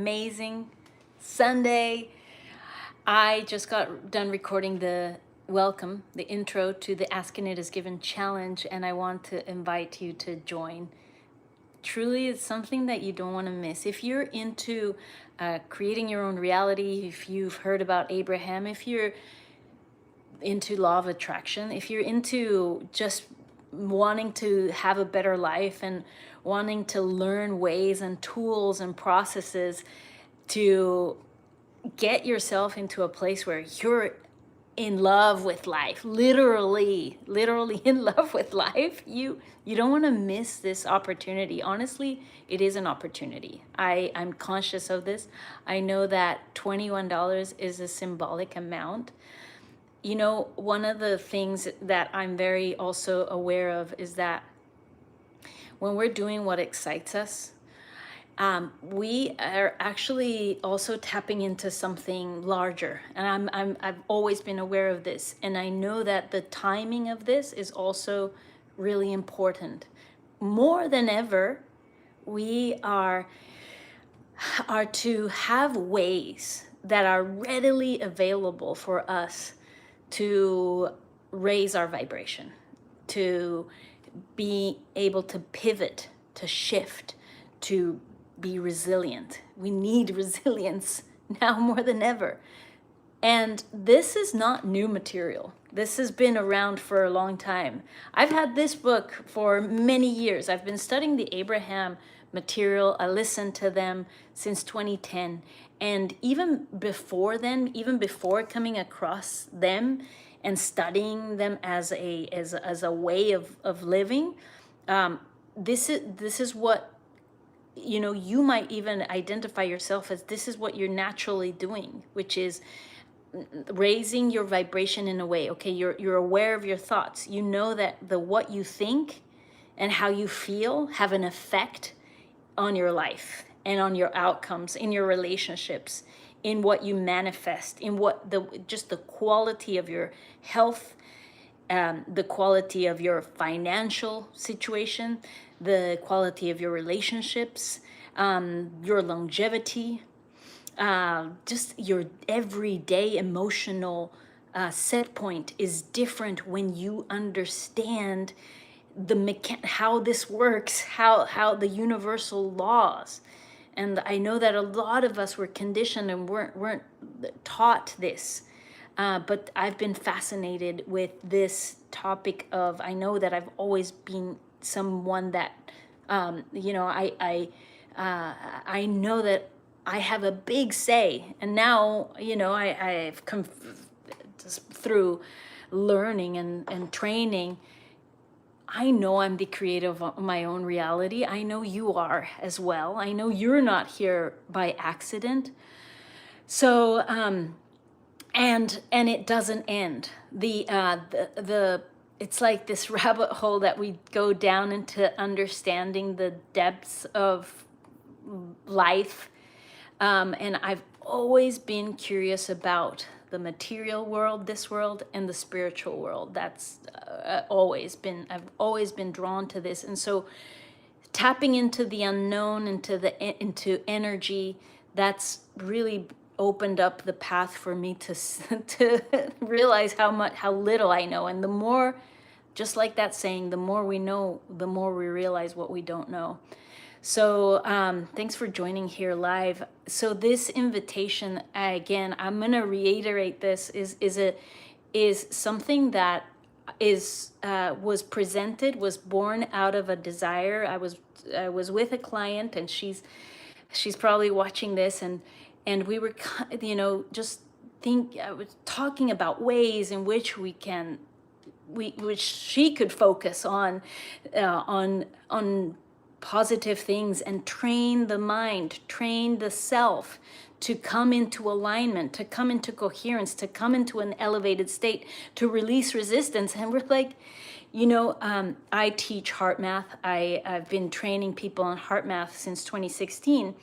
amazing Sunday. I just got done recording the intro to the Asking It Is Given challenge, and I want to invite you to join. Truly, it's something that you don't want to miss. If you're into creating your own reality, if you've heard about Abraham, if you're into law of attraction, if you're into just wanting to have a better life and wanting to learn ways and tools and processes to get yourself into a place where you're in love with life, literally in love with life, you don't want to miss this opportunity. Honestly, it is an opportunity. I'm conscious of this. I know that $21 is a symbolic amount. You know, one of the things that I'm very also aware of is that when we're doing what excites us, we are actually also tapping into something larger. And I've always been aware of this. And I know that the timing of this is also really important. More than ever, we are to have ways that are readily available for us to raise our vibration, to be able to pivot, to shift, to be resilient. We need resilience now more than ever. And this is not new material. This has been around for a long time. I've had this book for many years. I've been studying the Abraham material. I listened to them since 2010. And even before then, even before coming across them and studying them as a way of living, this is what, you know, you might even identify yourself as this is what you're naturally doing, which is raising your vibration in a way. Okay, you're aware of your thoughts. You know that what you think and how you feel have an effect on your life and on your outcomes, in your relationships, in what you manifest, in what just the quality of your health, the quality of your financial situation, the quality of your relationships, your longevity, just your everyday emotional set point is different when you understand how this works, how the universal laws. And I know that a lot of us were conditioned and weren't taught this. But I've been fascinated with this topic of, I know that I've always been someone that, you know, I know that I have a big say. And now, you know, I've come just through learning and training. I know I'm the creator of my own reality. I know you are as well. I know you're not here by accident. So, and it doesn't end. It's like this rabbit hole that we go down into understanding the depths of life. And I've always been curious about the material world, this world, and the spiritual world. That's I've always been drawn to this. And so tapping into the unknown, into energy, that's really opened up the path for me to realize how little I know. And the more, just like that saying, the more we know, the more we realize what we don't know. So thanks for joining here live. So this invitation, again, I'm gonna reiterate this, is something that was born out of a desire. I was with a client, and she's probably watching this, and we were, you know, I was talking about ways in which which she could focus on positive things and train the mind, train the self to come into alignment, to come into coherence, to come into an elevated state, to release resistance. And we're like, you know, I teach heart math. I've been training people on heart math since 2016.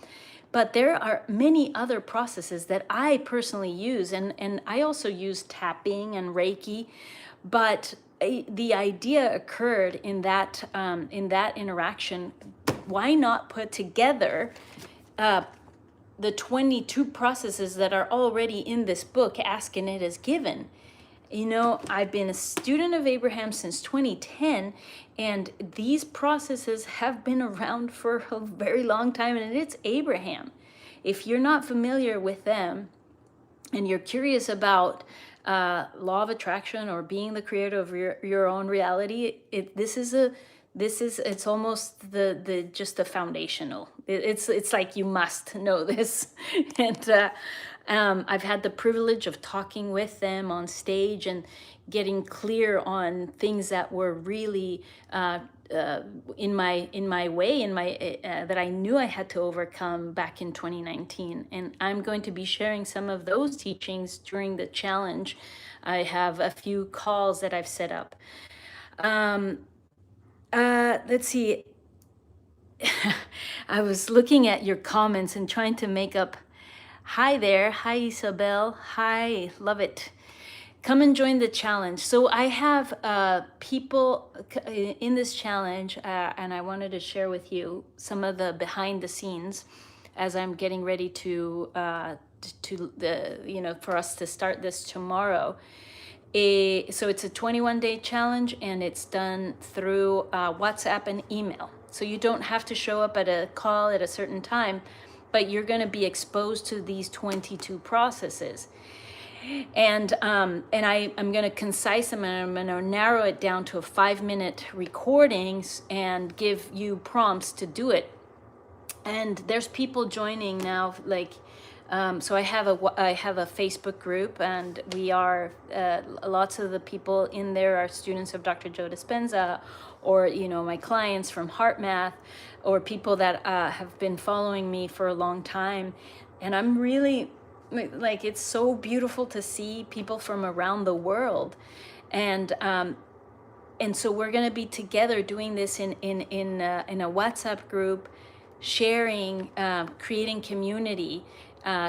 But there are many other processes that I personally use, and I also use tapping and Reiki. But the idea occurred in that interaction. Why not put together the 22 processes that are already in this book, Ask and It Is Given. You know, I've been a student of Abraham since 2010, and these processes have been around for a very long time, and it's Abraham. If you're not familiar with them and you're curious about law of attraction or being the creator of your own reality, it's almost the just the foundational. It's like you must know this. And I've had the privilege of talking with them on stage and getting clear on things that were really in my way, that I knew I had to overcome back in 2019. And I'm going to be sharing some of those teachings during the challenge. I have a few calls that I've set up. Let's see. I was looking at your comments and trying to make up. Hi there. Hi, Isabel. Hi. Love it. Come and join the challenge. So I have people in this challenge, and I wanted to share with you some of the behind the scenes as I'm getting ready to for us to start this tomorrow. So it's a 21-day challenge, and it's done through WhatsApp and email. So you don't have to show up at a call at a certain time, but you're going to be exposed to these 22 processes. And I'm going to concise them, and I'm going to narrow it down to a 5-minute recordings and give you prompts to do it. And there's people joining now, like, so I have a Facebook group, and we are lots of the people in there are students of Dr. Joe Dispenza, or my clients from Heart Math, or people that have been following me for a long time. And I'm really like, it's so beautiful to see people from around the world, and so we're going to be together doing this in a WhatsApp group, sharing, creating community,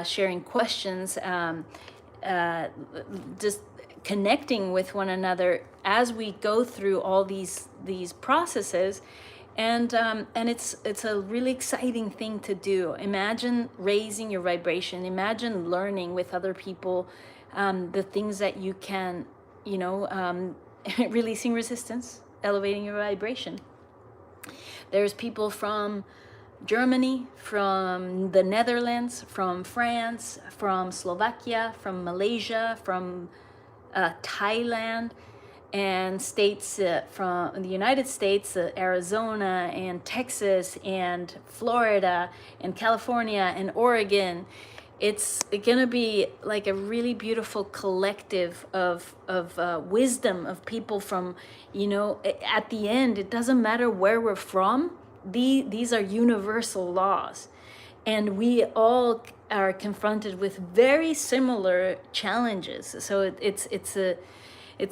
sharing questions, just connecting with one another as we go through all these processes. And it's a really exciting thing to do. Imagine raising your vibration. Imagine learning with other people the things that you can, releasing resistance, elevating your vibration. There's people from Germany, from the Netherlands, from France, from Slovakia, from Malaysia, from Thailand, and states from the United States, Arizona and Texas and Florida and California and Oregon. It's gonna be like a really beautiful collective of wisdom of people from, at the end, it doesn't matter where we're from. These are universal laws, and we all are confronted with very similar challenges. So it's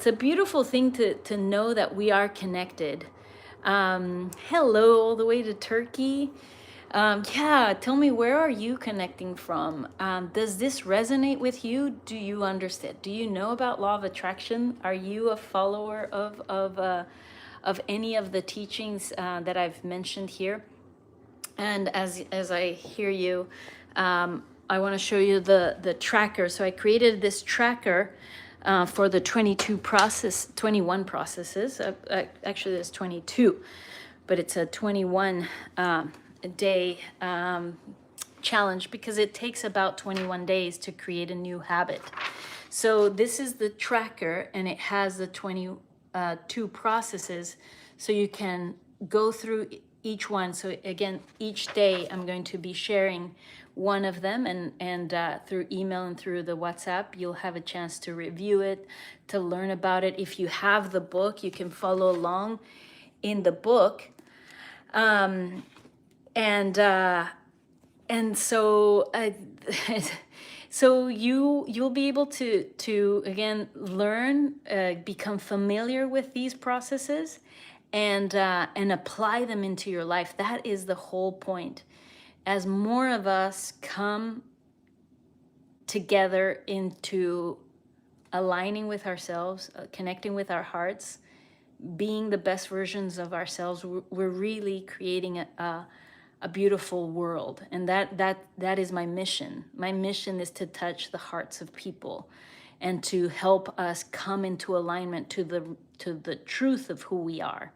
a beautiful thing to know that we are connected. Hello, all the way to Turkey. Yeah, tell me, where are you connecting from? Does this resonate with you? Do you understand? Do you know about law of attraction? Are you a follower of any of the teachings that I've mentioned here? And as I hear you, I want to show you the tracker. So I created this tracker for the 21 processes. Actually, there's 22, but it's a 21 day challenge because it takes about 21 days to create a new habit. So this is the tracker, and it has the 22 processes, so you can go through each one. So again, each day I'm going to be sharing one of them, and through email and through the WhatsApp, you'll have a chance to review it, to learn about it. If you have the book, you can follow along in the book. And so so you'll be able to again learn, become familiar with these processes, and apply them into your life. That is the whole point. As more of us come together into aligning with ourselves, connecting with our hearts, being the best versions of ourselves, we're really creating a a beautiful world. And that is my mission. My mission is to touch the hearts of people and to help us come into alignment to the truth of who we are.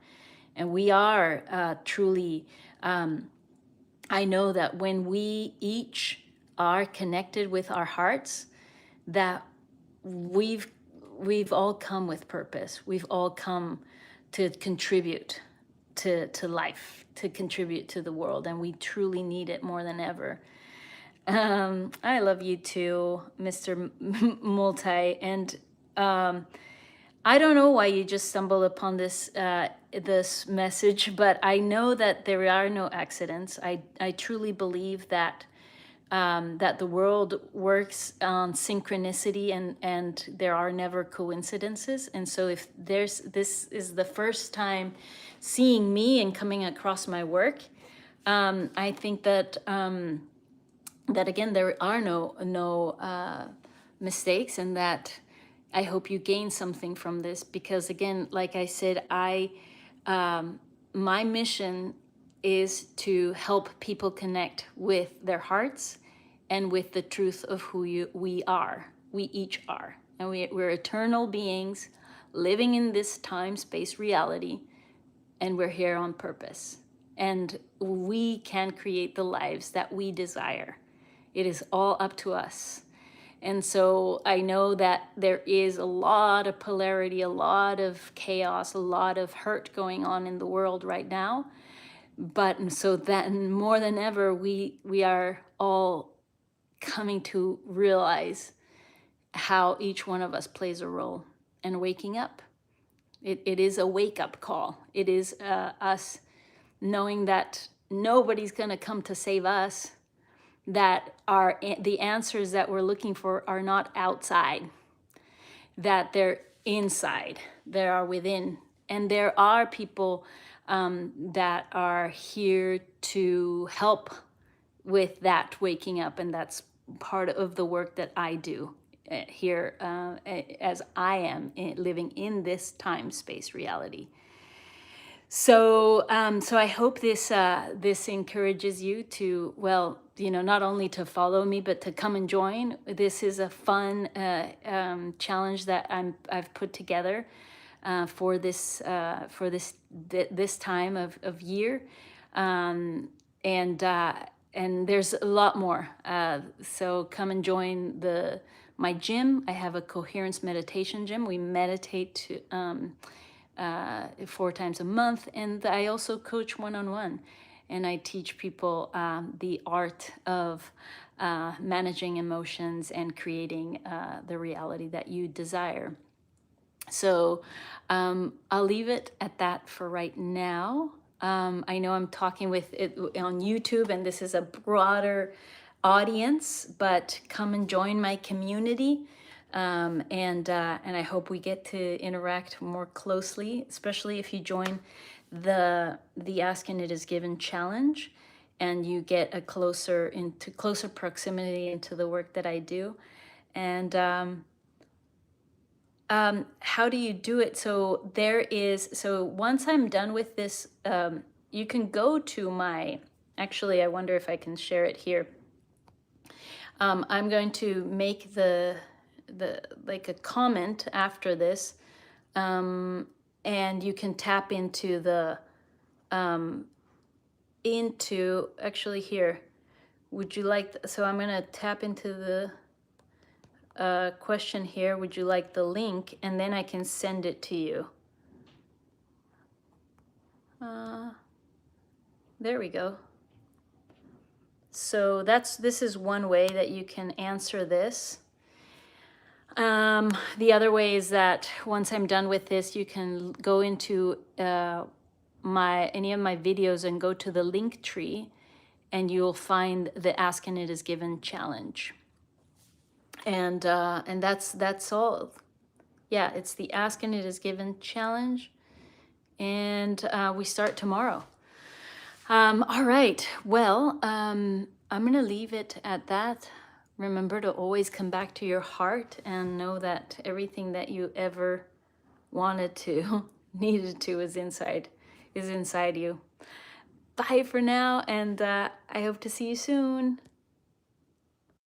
And we are truly, I know that when we each are connected with our hearts, that we've all come with purpose. We've all come to contribute to life, to contribute to the world, and we truly need it more than ever. I love you too, Mr. Multi, and I don't know why you just stumbled upon this message, but I know that there are no accidents. I truly believe that that the world works on synchronicity, and there are never coincidences. And so if this is the first time seeing me and coming across my work, I think that that again there are no mistakes, and that I hope you gain something from this, because again, like I said, my mission is to help people connect with their hearts and with the truth of who we are. We each are. And we're eternal beings living in this time-space reality, and we're here on purpose. And we can create the lives that we desire. It is all up to us. And so I know that there is a lot of polarity, a lot of chaos, a lot of hurt going on in the world right now. But so that more than ever, we are all coming to realize how each one of us plays a role in waking up. It is a wake-up call. It is us knowing that nobody's going to come to save us, that the answers that we're looking for are not outside, that they're inside, they are within. And there are people that are here to help with that waking up, and that's part of the work that I do here as I am living in this time-space reality. So so I hope this encourages you to, well, not only to follow me, but to come and join. This is a fun challenge that I've put together for this time of year, and there's a lot more. So come and join my gym. I have a coherence meditation gym. We meditate 4 times a month, and I also coach one-on-one, and I teach people the art of managing emotions and creating the reality that you desire. So I'll leave it at that for right now. I know I'm talking with it on YouTube, and this is a broader audience, but come and join my community. And I hope we get to interact more closely, especially if you join the Ask and It Is Given challenge, and you get closer proximity into the work that I do. And how do you do it? So once I'm done with this, you can go to actually, I wonder if I can share it here. I'm going to make like a comment after this, and you can tap into actually here. Would you like, so I'm going to tap into the question here. Would you like the link? And then I can send it to you. There we go. So this is one way that you can answer this. The other way is that once I'm done with this, you can go into any of my videos and go to the link tree, and you'll find the Ask and It Is Given challenge. And that's all. Yeah, it's the Ask and It Is Given challenge, and we start tomorrow. All right. Well, I'm gonna leave it at that. Remember to always come back to your heart and know that everything that you ever wanted to, needed to, is inside you. Bye for now, and I hope to see you soon.